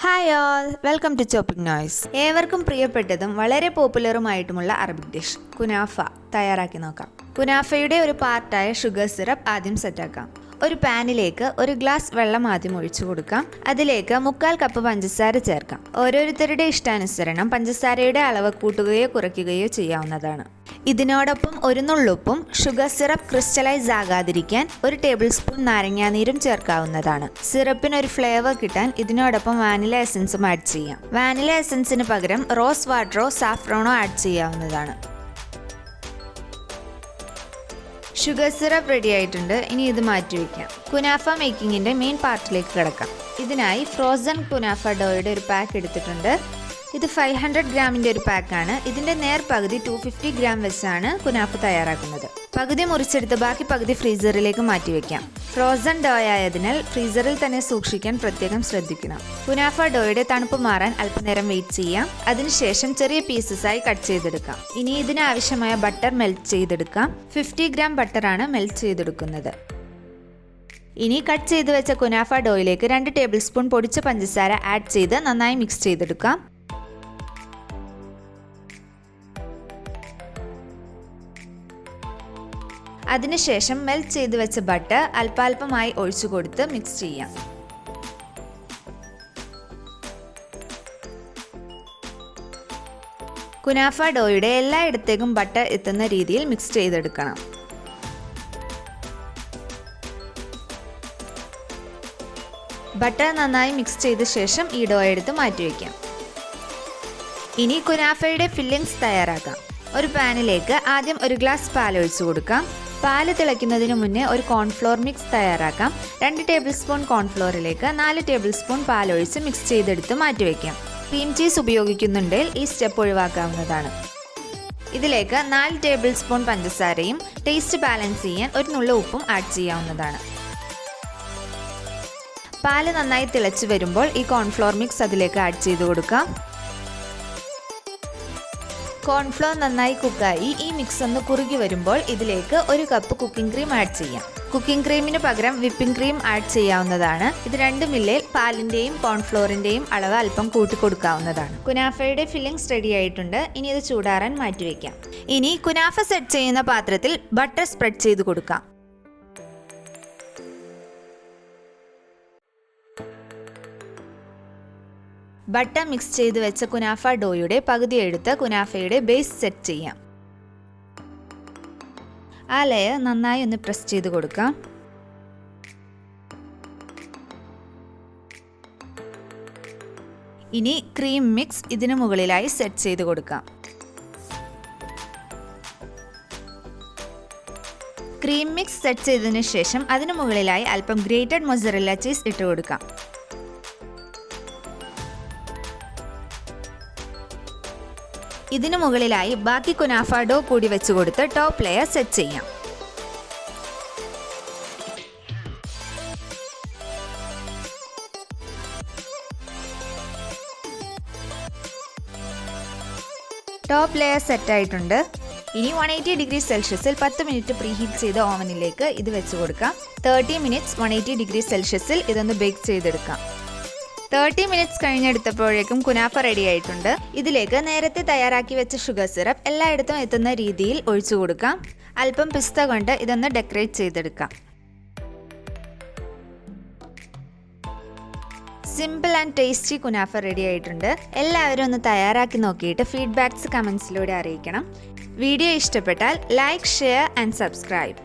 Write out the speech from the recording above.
Hi all, welcome to chopping noise. ഏവർക്കും പ്രിയപ്പെട്ടതും വളരെ പോപ്പുലറുമായിട്ടുമുള്ള അറബിക് ഡിഷ് കുനാഫ തയ്യാറാക്കി നോക്കാം. കുനാഫയുടെ ഒരു പാർട്ടായ ഷുഗർ സിറപ്പ് ആദ്യം സെറ്റാക്കാം. ഒരു പാനിലേക്ക് ഒരു ഗ്ലാസ് വെള്ളം ആദ്യം ഒഴിച്ചു കൊടുക്കാം. അതിലേക്ക് 1/4 കപ്പ് പഞ്ചസാര ചേർക്കാം. ഓരോരുത്തരുടെ ഇഷ്ടാനുസരണം പഞ്ചസാരയുടെ അളവ് കൂട്ടുകയോ കുറയ്ക്കുകയോ ചെയ്യാവുന്നതാണ്. ഇതിനോടൊപ്പം ഒരു നുള്ളുപ്പും ഷുഗർ സിറപ്പ് ക്രിസ്റ്റലൈസ് ആകാതിരിക്കാൻ 1 ടേബിൾ സ്പൂൺ നാരങ്ങാനീരും ചേർക്കാവുന്നതാണ്. സിറപ്പിനൊരു ഫ്ലേവർ കിട്ടാൻ ഇതിനോടൊപ്പം വാനില എസൻസും ആഡ് ചെയ്യാം. വാനില എസൻസിന് പകരം റോസ് വാട്ടറോ സാഫ്രോണോ ആഡ് ചെയ്യാവുന്നതാണ്. ഷുഗർ സിറപ്പ് റെഡി ആയിട്ടുണ്ട്. ഇനി ഇത് മാറ്റിവെക്കാം. കുനാഫ മേക്കിങ്ങിന്റെ മെയിൻ പാർട്ടിലേക്ക് കിടക്കാം. ഇതിനായി ഫ്രോസൺ കുനാഫ ഡോയുടെ ഒരു പാക്ക് എടുത്തിട്ടുണ്ട്. ഇത് 500 ഗ്രാമിൻ്റെ ഒരു പാക്കാണ്. ഇതിൻ്റെ നേർപകുതി 250 ഗ്രാം വെച്ചാണ് കുനാഫ തയ്യാറാക്കുന്നത്. പകുതി മുറിച്ചെടുത്ത് ബാക്കി പകുതി ഫ്രീസറിലേക്ക് മാറ്റിവെക്കാം. ഫ്രോസൺ ഡോ ആയതിനാൽ ഫ്രീസറിൽ തന്നെ സൂക്ഷിക്കാൻ പ്രത്യേകം ശ്രദ്ധിക്കണം. കുനാഫ ഡോയുടെ തണുപ്പ് മാറാൻ അല്പനേരം വെയിറ്റ് ചെയ്യാം. അതിനുശേഷം ചെറിയ പീസസായി കട്ട് ചെയ്തെടുക്കാം. ഇനി ഇതിനാവശ്യമായ ബട്ടർ മെൽറ്റ് ചെയ്തെടുക്കാം. 50 ഗ്രാം ബട്ടറാണ് മെൽറ്റ് ചെയ്തെടുക്കുന്നത്. ഇനി കട്ട് ചെയ്ത് വെച്ച കുനാഫ ഡോയിലേക്ക് 2 ടേബിൾ സ്പൂൺ പൊടിച്ച പഞ്ചസാര ആഡ് ചെയ്ത് നന്നായി മിക്സ് ചെയ്തെടുക്കാം. അതിനുശേഷം മെൽറ്റ് ചെയ്ത് വെച്ച ബട്ടർ അല്പാൽപമായി ഒഴിച്ചു കൊടുത്ത് മിക്സ് ചെയ്യാം. കുനാഫ ഡോയുടെ എല്ലായിടത്തേക്കും ബട്ടർ എത്തുന്ന രീതിയിൽ മിക്സ് ചെയ്തെടുക്കണം. ബട്ടർ നന്നായി മിക്സ് ചെയ്ത ശേഷം ഈ ഡോ എടുത്ത് മാറ്റിവെക്കാം. ഇനി കുനാഫയുടെ ഫില്ലിങ്സ് തയ്യാറാക്കാം. ഒരു പാനിലേക്ക് ആദ്യം 1 ഗ്ലാസ് പാൽ ഒഴിച്ചു കൊടുക്കാം. പാല് തിളയ്ക്കുന്നതിന് മുന്നേ ഒരു കോൺഫ്ലോർ മിക്സ് തയ്യാറാക്കാം. 2 ടേബിൾ സ്പൂൺ കോൺഫ്ലോറിലേക്ക് 4 ടേബിൾ സ്പൂൺ പാലൊഴിച്ച് മിക്സ് ചെയ്തെടുത്ത് മാറ്റിവെക്കാം. ക്രീം ചീസ് ഉപയോഗിക്കുന്നുണ്ടെങ്കിൽ ഈ സ്റ്റെപ്പ് ഒഴിവാക്കാവുന്നതാണ്. ഇതിലേക്ക് 4 ടേബിൾ സ്പൂൺ പഞ്ചസാരയും ടേസ്റ്റ് ബാലൻസ് ചെയ്യാൻ 1 നുള്ള ഉപ്പും ആഡ് ചെയ്യാവുന്നതാണ്. പാല് നന്നായി തിളച്ച് വരുമ്പോൾ ഈ കോൺഫ്ലോർ മിക്സ് അതിലേക്ക് ആഡ് ചെയ്ത് കൊടുക്കാം. കോൺഫ്ലോർ നന്നായി കുക്കായി ഈ മിക്സ് ഒന്ന് കുറുകി വരുമ്പോൾ ഇതിലേക്ക് 1 കപ്പ് കുക്കിംഗ് ക്രീം ആഡ് ചെയ്യാം. കുക്കിംഗ് ക്രീമിന് പകരം വിപ്പിംഗ് ക്രീം ആഡ് ചെയ്യാവുന്നതാണ്. ഇത് രണ്ടുമില്ലേ പാലിന്റെയും കോൺഫ്ലോറിന്റെയും അളവ് അല്പം കൂട്ടിക്കൊടുക്കാവുന്നതാണ്. കുനാഫയുടെ ഫില്ലിങ്സ് റെഡി ആയിട്ടുണ്ട്. ഇനി ഇത് ചൂടാറാൻ മാറ്റിവെക്കാം. ഇനി കുനാഫ സെറ്റ് ചെയ്യുന്ന പാത്രത്തിൽ ബട്ടർ സ്പ്രെഡ് ചെയ്ത് കൊടുക്കാം. ബട്ടർ മിക്സ് ചെയ്ത് വെച്ച കുനാഫ ഡോയുടെ പകുതി എടുത്ത് കുനാഫയുടെ ബേസ് സെറ്റ് ചെയ്യാം. ആ ലെയർ നന്നായി ഒന്ന് പ്രസ് ചെയ്ത് കൊടുക്കാം. ഇനി ക്രീം മിക്സ് ഇതിനു മുകളിലായി സെറ്റ് ചെയ്ത് കൊടുക്കാം. ക്രീം മിക്സ് സെറ്റ് ചെയ്തതിനു ശേഷം അതിനു മുകളിലായി അല്പം ഗ്രേറ്റഡ് മൊസറല്ല ചീസ് ഇട്ട് കൊടുക്കാം. ഇതിനു മുകളിലായി ബാക്കി കുനാഫ ഡോ കൂടി വെച്ച് കൊടുത്ത് ടോപ്പ് ലെയർ സെറ്റ് ചെയ്യാം. ടോപ്പ് ലെയർ സെറ്റ് ആയിട്ടുണ്ട്. ഇനി 180 ഡിഗ്രി സെൽഷ്യസിൽ 10 മിനിറ്റ് പ്രീഹീറ്റ് ചെയ്ത ഓവനിലേക്ക് ഇത് വെച്ച് കൊടുക്കാം. 30 മിനിറ്റ്സ് 180 ഡിഗ്രി സെൽഷ്യസിൽ ഇതൊന്ന് ബേക്ക് ചെയ്തെടുക്കാം. 30 മിനിറ്റ്സ് കഴിഞ്ഞെടുത്തപ്പോഴേക്കും കുനാഫ റെഡി ആയിട്ടുണ്ട്. ഇതിലേക്ക് നേരത്തെ തയ്യാറാക്കി വെച്ച ഷുഗർ സിറപ്പ് എല്ലായിടത്തും എത്തുന്ന രീതിയിൽ ഒഴിച്ചു കൊടുക്കാം. അല്പം പിസ്ത കൊണ്ട് ഇതൊന്ന് ഡെക്കറേറ്റ് ചെയ്തെടുക്കാം. Simple and tasty kunafa ready ആയിട്ടുണ്ട്. എല്ലാവരും ഒന്ന് തയ്യാറാക്കി നോക്കിയിട്ട് ഫീഡ്ബാക്ക്സ് കമൻസിലൂടെ അറിയിക്കണം. വീഡിയോ ഇഷ്ടപ്പെട്ടാൽ ലൈക്ക്, ഷെയർ ആൻഡ് സബ്സ്ക്രൈബ്.